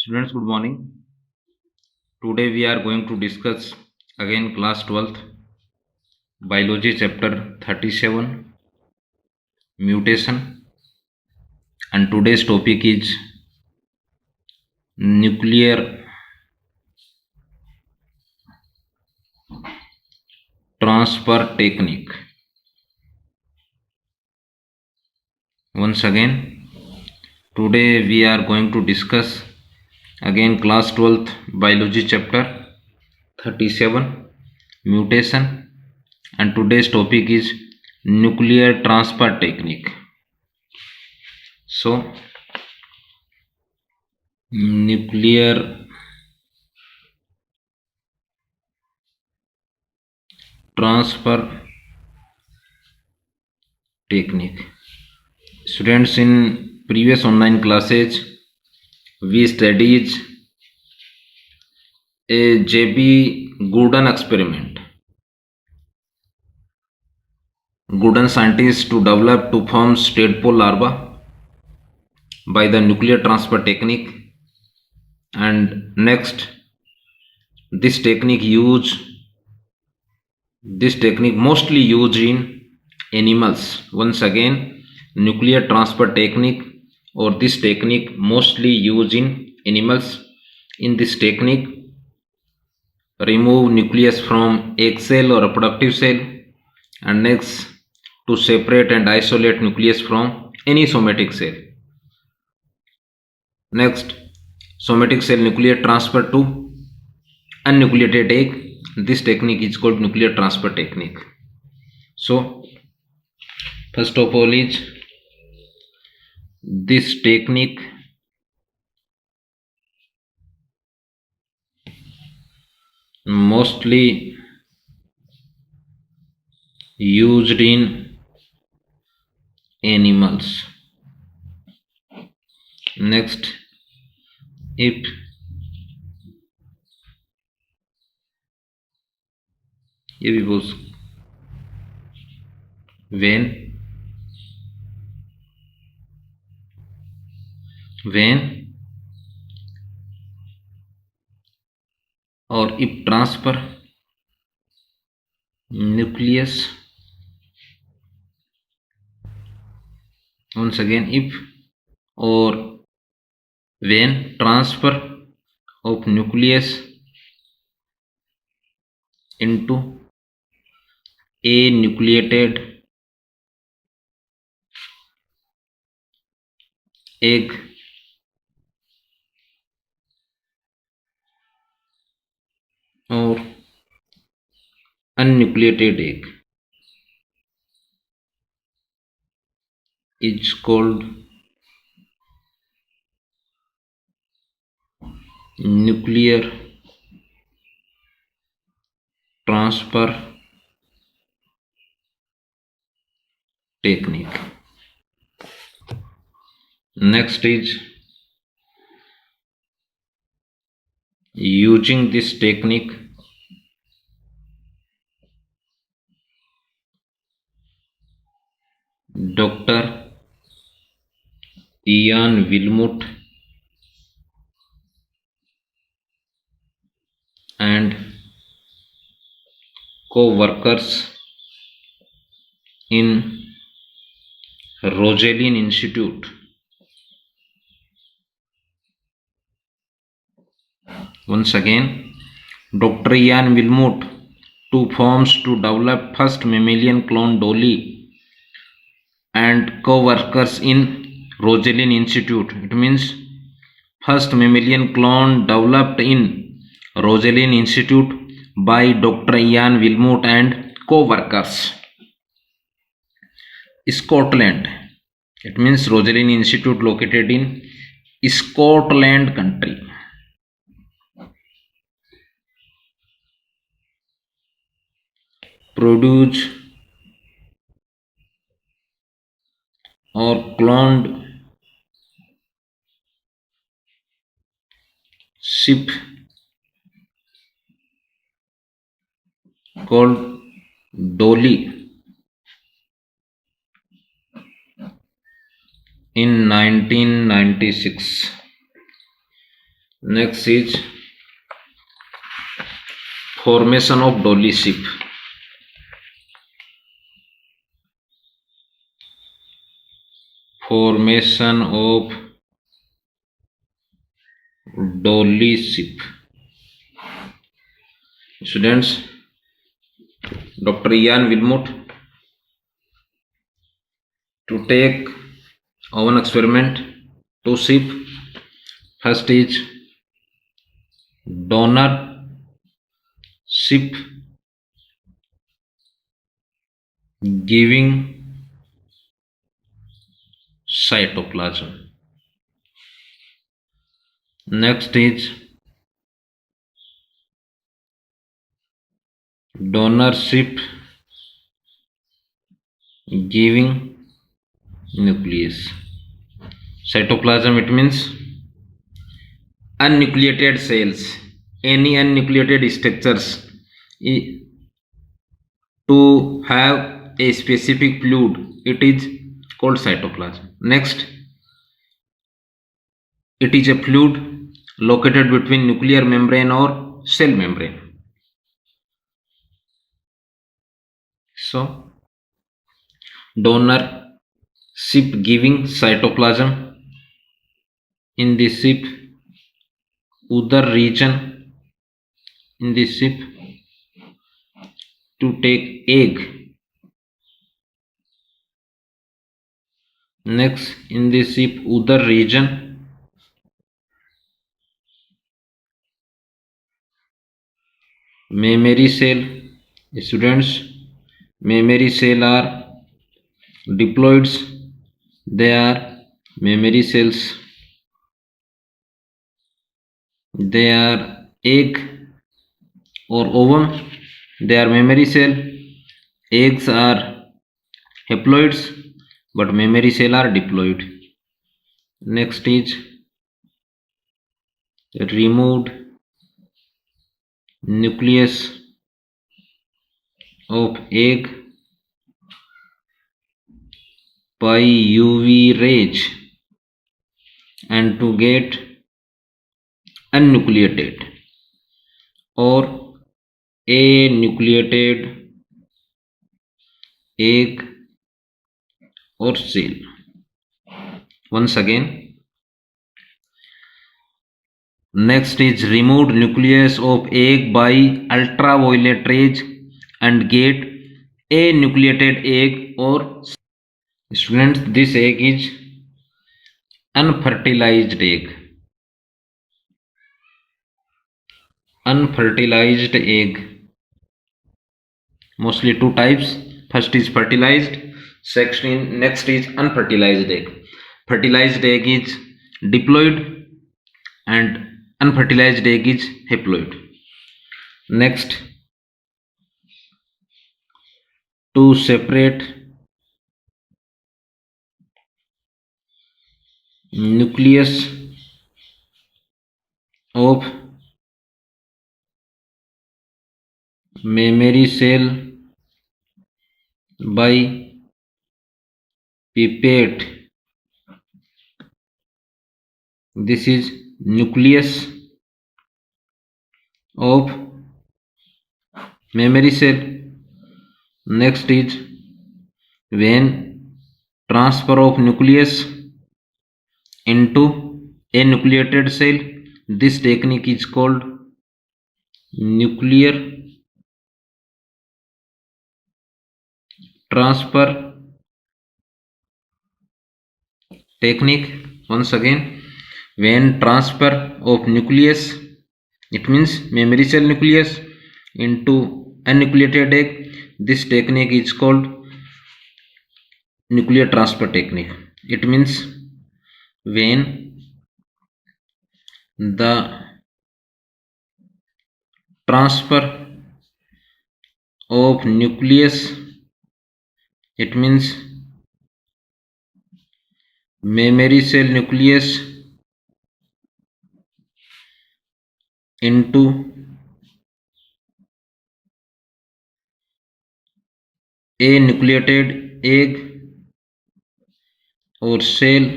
Students, good morning. Today we are going to discuss again class 12th biology chapter 37 mutation, and today's topic is nuclear transfer technique. Once again, today we are going to discuss again class 12th biology chapter 37 mutation, and today's topic is nuclear transfer technique. So nuclear transfer technique. Students, in previous online classes we studied a J.B. Gordon experiment. Gordon scientists to develop to form tadpole larva by the nuclear transfer technique, and next this technique mostly used in animals. Once again, nuclear transfer technique, or this technique mostly used in animals. In this technique, remove nucleus from egg cell or reproductive cell, and next to separate and isolate nucleus from any somatic cell. Next, somatic cell nuclear transfer to unnucleated egg. This technique is called nuclear transfer technique. So first of all is this technique mostly used in animals. Next, if was when or if transfer nucleus, once again, if or when transfer of nucleus into a nucleated egg or unnucleated egg is called nuclear transfer technique. Next is using this technique, Dr. Ian Wilmut and co-workers in Roslin Institute. Once again, Dr. Ian Wilmut two forms to develop first mammalian clone Dolly and co-workers in Roslin Institute. It means first mammalian clone developed in Roslin Institute by Dr. Ian Wilmut and co-workers. Scotland. It means Roslin Institute located in Scotland country. Produce or cloned sheep called Dolly in 1996. Next is formation of dolly ship. Formation of dolly ship. Students, Dr. Ian Wilmot to take one experiment to ship. First is donor ship giving cytoplasm. Next is donor ship giving nucleus. Cytoplasm, it means unnucleated cells, any unnucleated structures to have a specific fluid, it is called cytoplasm. Next, it is a fluid located between nuclear membrane or cell membrane. So donor ship giving cytoplasm in the ship udar region, in the ship to take egg. Next, in the ship udar region mammary cell. Students, mammary cell are diploids, they are mammary cells, they are egg or ovum, they are mammary cell. Eggs are haploids, but mammary cell are diploid. Next is removed nucleus of egg by UV rays and to get unnucleated or anucleated egg or cell. Once again, next is removed nucleus of egg by ultraviolet rays and get anucleated egg or students, this egg is unfertilized egg. Unfertilized egg, mostly two types. First is fertilized, next is unfertilized egg. Fertilized egg is diploid and unfertilized egg is haploid. Next, to separate nucleus of mammary cell by pipette, this is nucleus of mammary cell. Next is when transfer of nucleus into a nucleated cell, this technique is called nuclear transfer technique. Once again, when transfer of nucleus, it means mammary cell nucleus, into unnucleated egg, this technique is called nuclear transfer technique. It means when the transfer of nucleus, it means mammary cell nucleus into a nucleated egg or cell,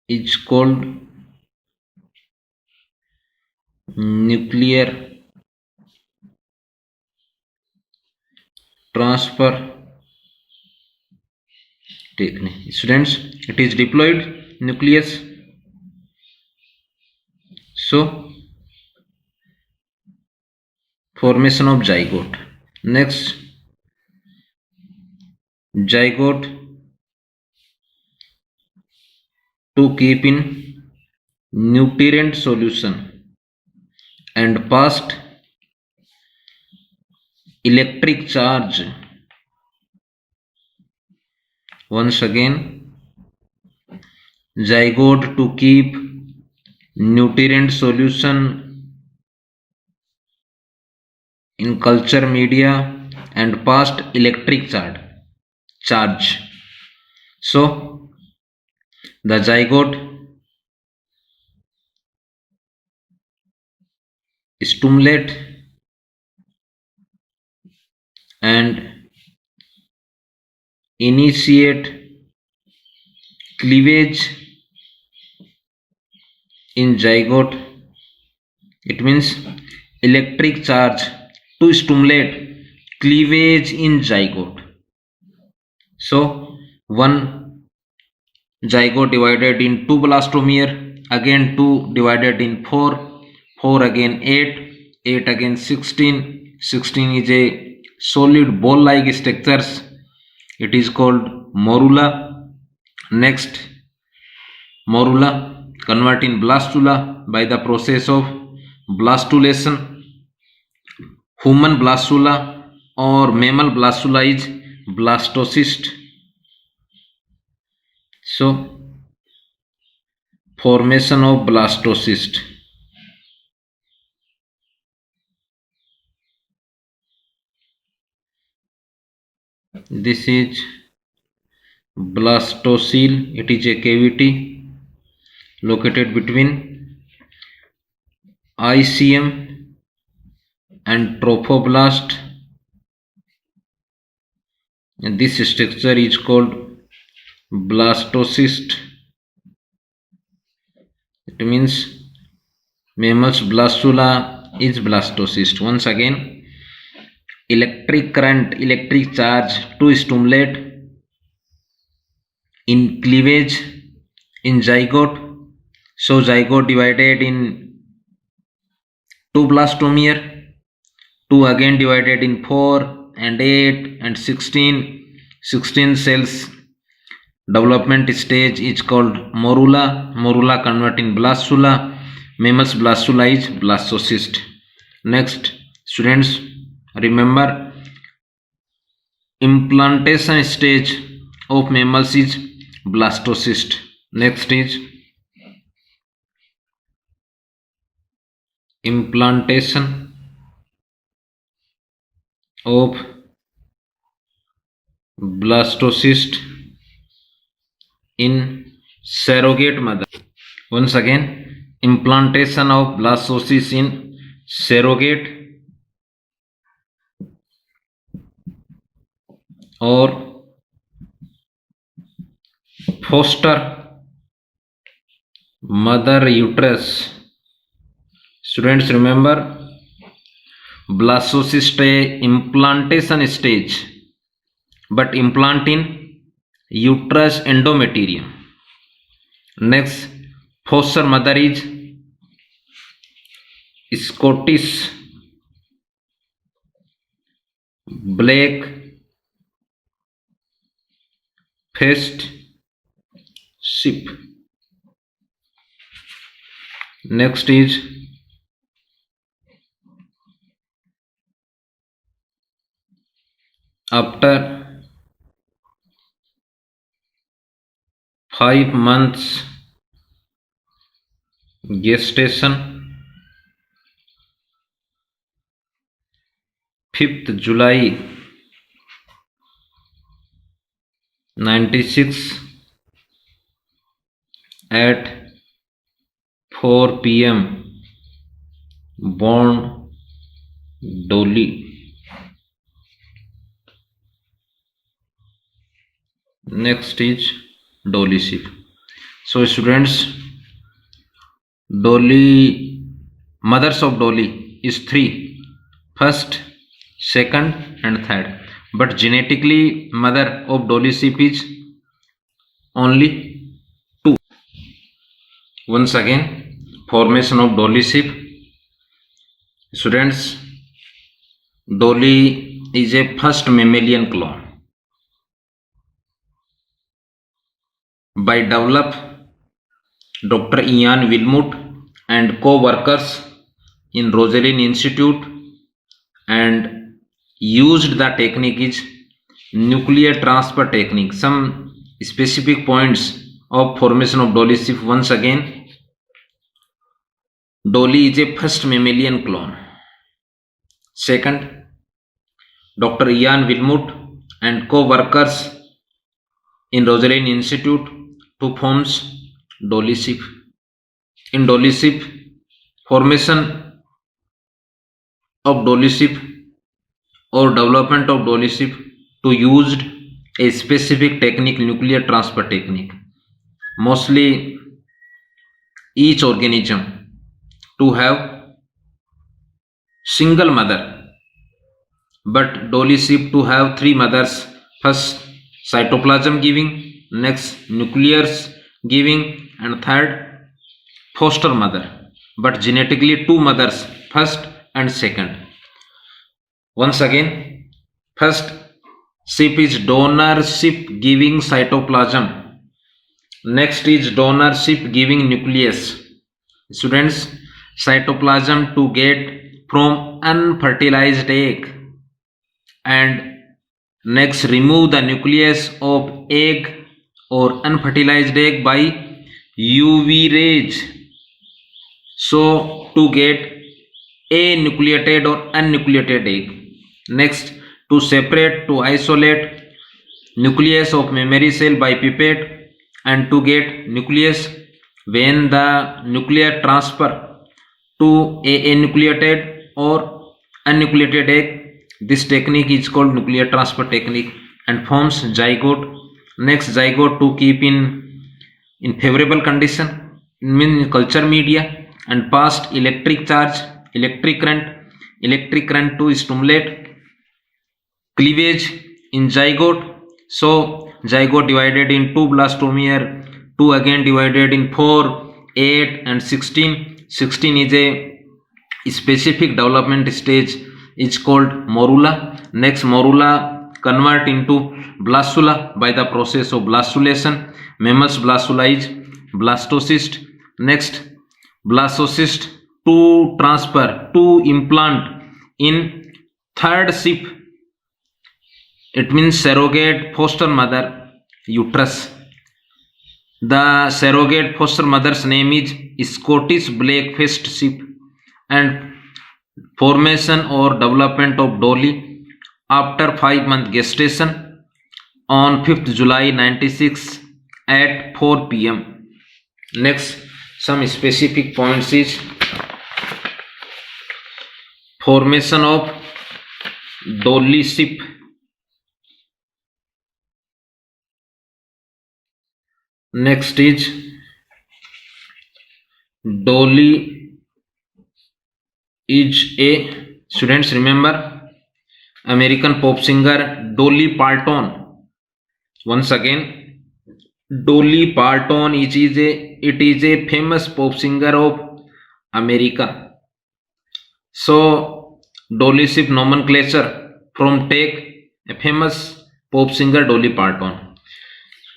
is called nuclear transfer technique. Students, it is diploid nucleus. So formation of zygote. Next, zygote to keep in nutrient solution and past electric charge. Once again, zygote to keep nutrient solution in culture media and past electric charge. So the zygote stimulate and initiate cleavage in zygote. It means electric charge to stimulate cleavage in zygote. So one zygote divided in 2 blastomere, again 2 divided in 4, 4 again 8, 8 again 16, 16 is a solid ball like structures. It is called morula. Next, morula convert in blastula by the process of blastulation. Human blastula or mammal blastula is blastocyst. So formation of blastocyst. This is blastocele. It is a cavity located between ICM and trophoblast, and this structure is called blastocyst. It means mammal's blastula is blastocyst. Once again, electric current, electric charge to stimulate in cleavage in zygote. So zygote divided in 2 blastomere, 2 again divided in 4 and 8 and 16, 16 cells. Development stage is called morula. Morula convert in blastula. Mammal's blastula is blastocyst. Next, students, remember implantation stage of mammals is blastocyst. Next is implantation of blastocyst in surrogate mother. Once again, implantation of blastocyst in surrogate or foster mother uterus. Students, remember blastocyst a implantation stage, but implant in uterus endometrium. Next, foster mother is Scottish black faced sheep. Next is after 5 months gestation, 5th July 96 at 4 p.m. born Dolly. Next is Dolly sheep. So students, Dolly, mothers of Dolly is three: first, second, and third. But genetically, mother of Dolly sheep is only two. Once again, formation of Dolly sheep. Students, Dolly is a first mammalian clone. By develop Dr. Ian Wilmut and co-workers in Rosalind Institute, and used the technique is nuclear transfer technique. Some specific points of formation of Dolly sheep. Once again, Dolly is a first mammalian clone. Second, Dr. Ian Wilmut and co-workers in Rosalind Institute to forms Dolly sheep. In Dolly sheep, formation of Dolly sheep or development of Dolly sheep to used a specific technique, nuclear transfer technique. Mostly each organism to have single mother, but Dolly sheep to have three mothers. First cytoplasm giving, next nucleus giving, and third foster mother, but genetically two mothers, first and second. Once again, first sheep is donor sheep giving cytoplasm, next is donor sheep giving nucleus. Students, cytoplasm to get from unfertilized egg, and next remove the nucleus of egg or unfertilized egg by UV rays, so to get a nucleated or unnucleated egg. Next, to separate, to isolate nucleus of mammary cell by pipette, and to get nucleus when the nuclear transfer to a nucleated or unnucleated egg. This technique is called nuclear transfer technique, and forms zygote. Next, zygote to keep in favorable condition in culture media, and past electric charge, electric current to stimulate cleavage in zygote. So zygote divided in two blastomere, two again divided in 4, 8 and 16. 16 is a specific development stage, is called morula. Next, morula convert into blastula by the process of blastulation. Mammals blastula is blastocyst. Next, blastocyst to transfer to implant in third sheep, it means surrogate foster mother uterus. The surrogate foster mother's name is Scottish black-faced sheep, and formation or development of Dolly after 5-month gestation on 5th July 96 at 4 p.m. Next, some specific points is formation of Dolly sheep. Next is Dolly is a, students remember American pop singer Dolly Parton. Once again, Dolly Parton it is a famous pop singer of America. So Dolly sheep nomenclature from take a famous pop singer Dolly Parton.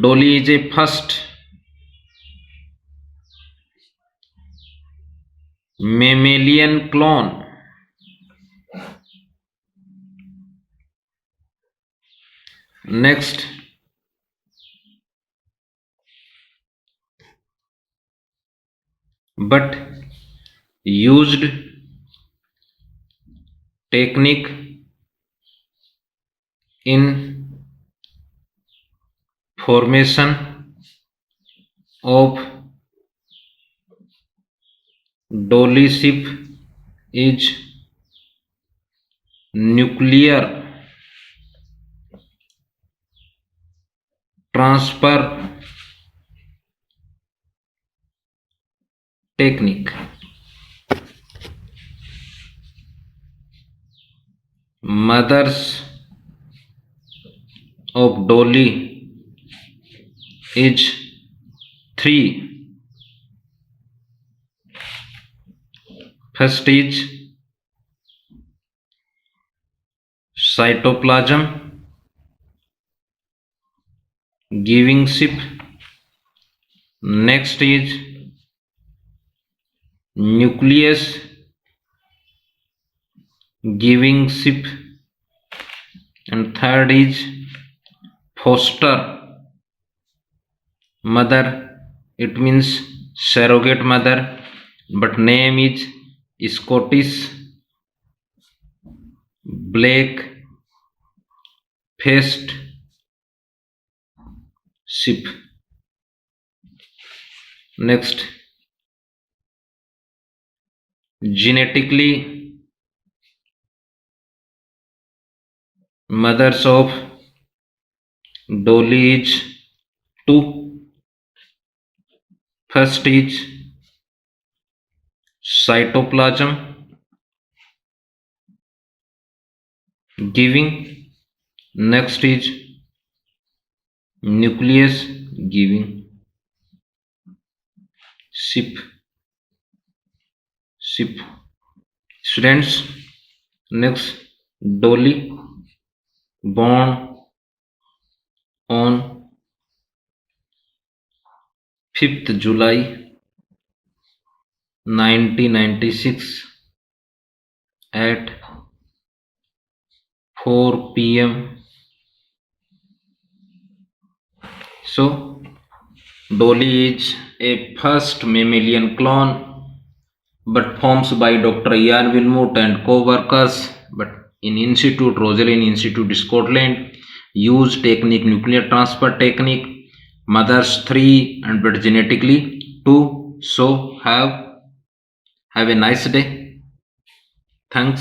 Dolly is a first mammalian clone. Next, but used technique in formation of Dolly sheep is nuclear transfer technique. Mothers of Dolly is 3. First is cytoplasm giving ship. Next is nucleus giving ship, and third is foster mother. It means surrogate mother, but name is Scottish black faced sheep. Next, genetically mothers of Dolly is 2. First is cytoplasm giving. Next is nucleus giving ship. Students, next, Dolly born on 5th July 1996 at 4 p.m. So, Dolly is a first mammalian clone but formed by Dr. Ian Wilmot and co-workers, but in Institute Rosalind Institute Scotland, use technique nuclear transfer technique, mothers 3 and but genetically 2. So have a nice day. Thanks.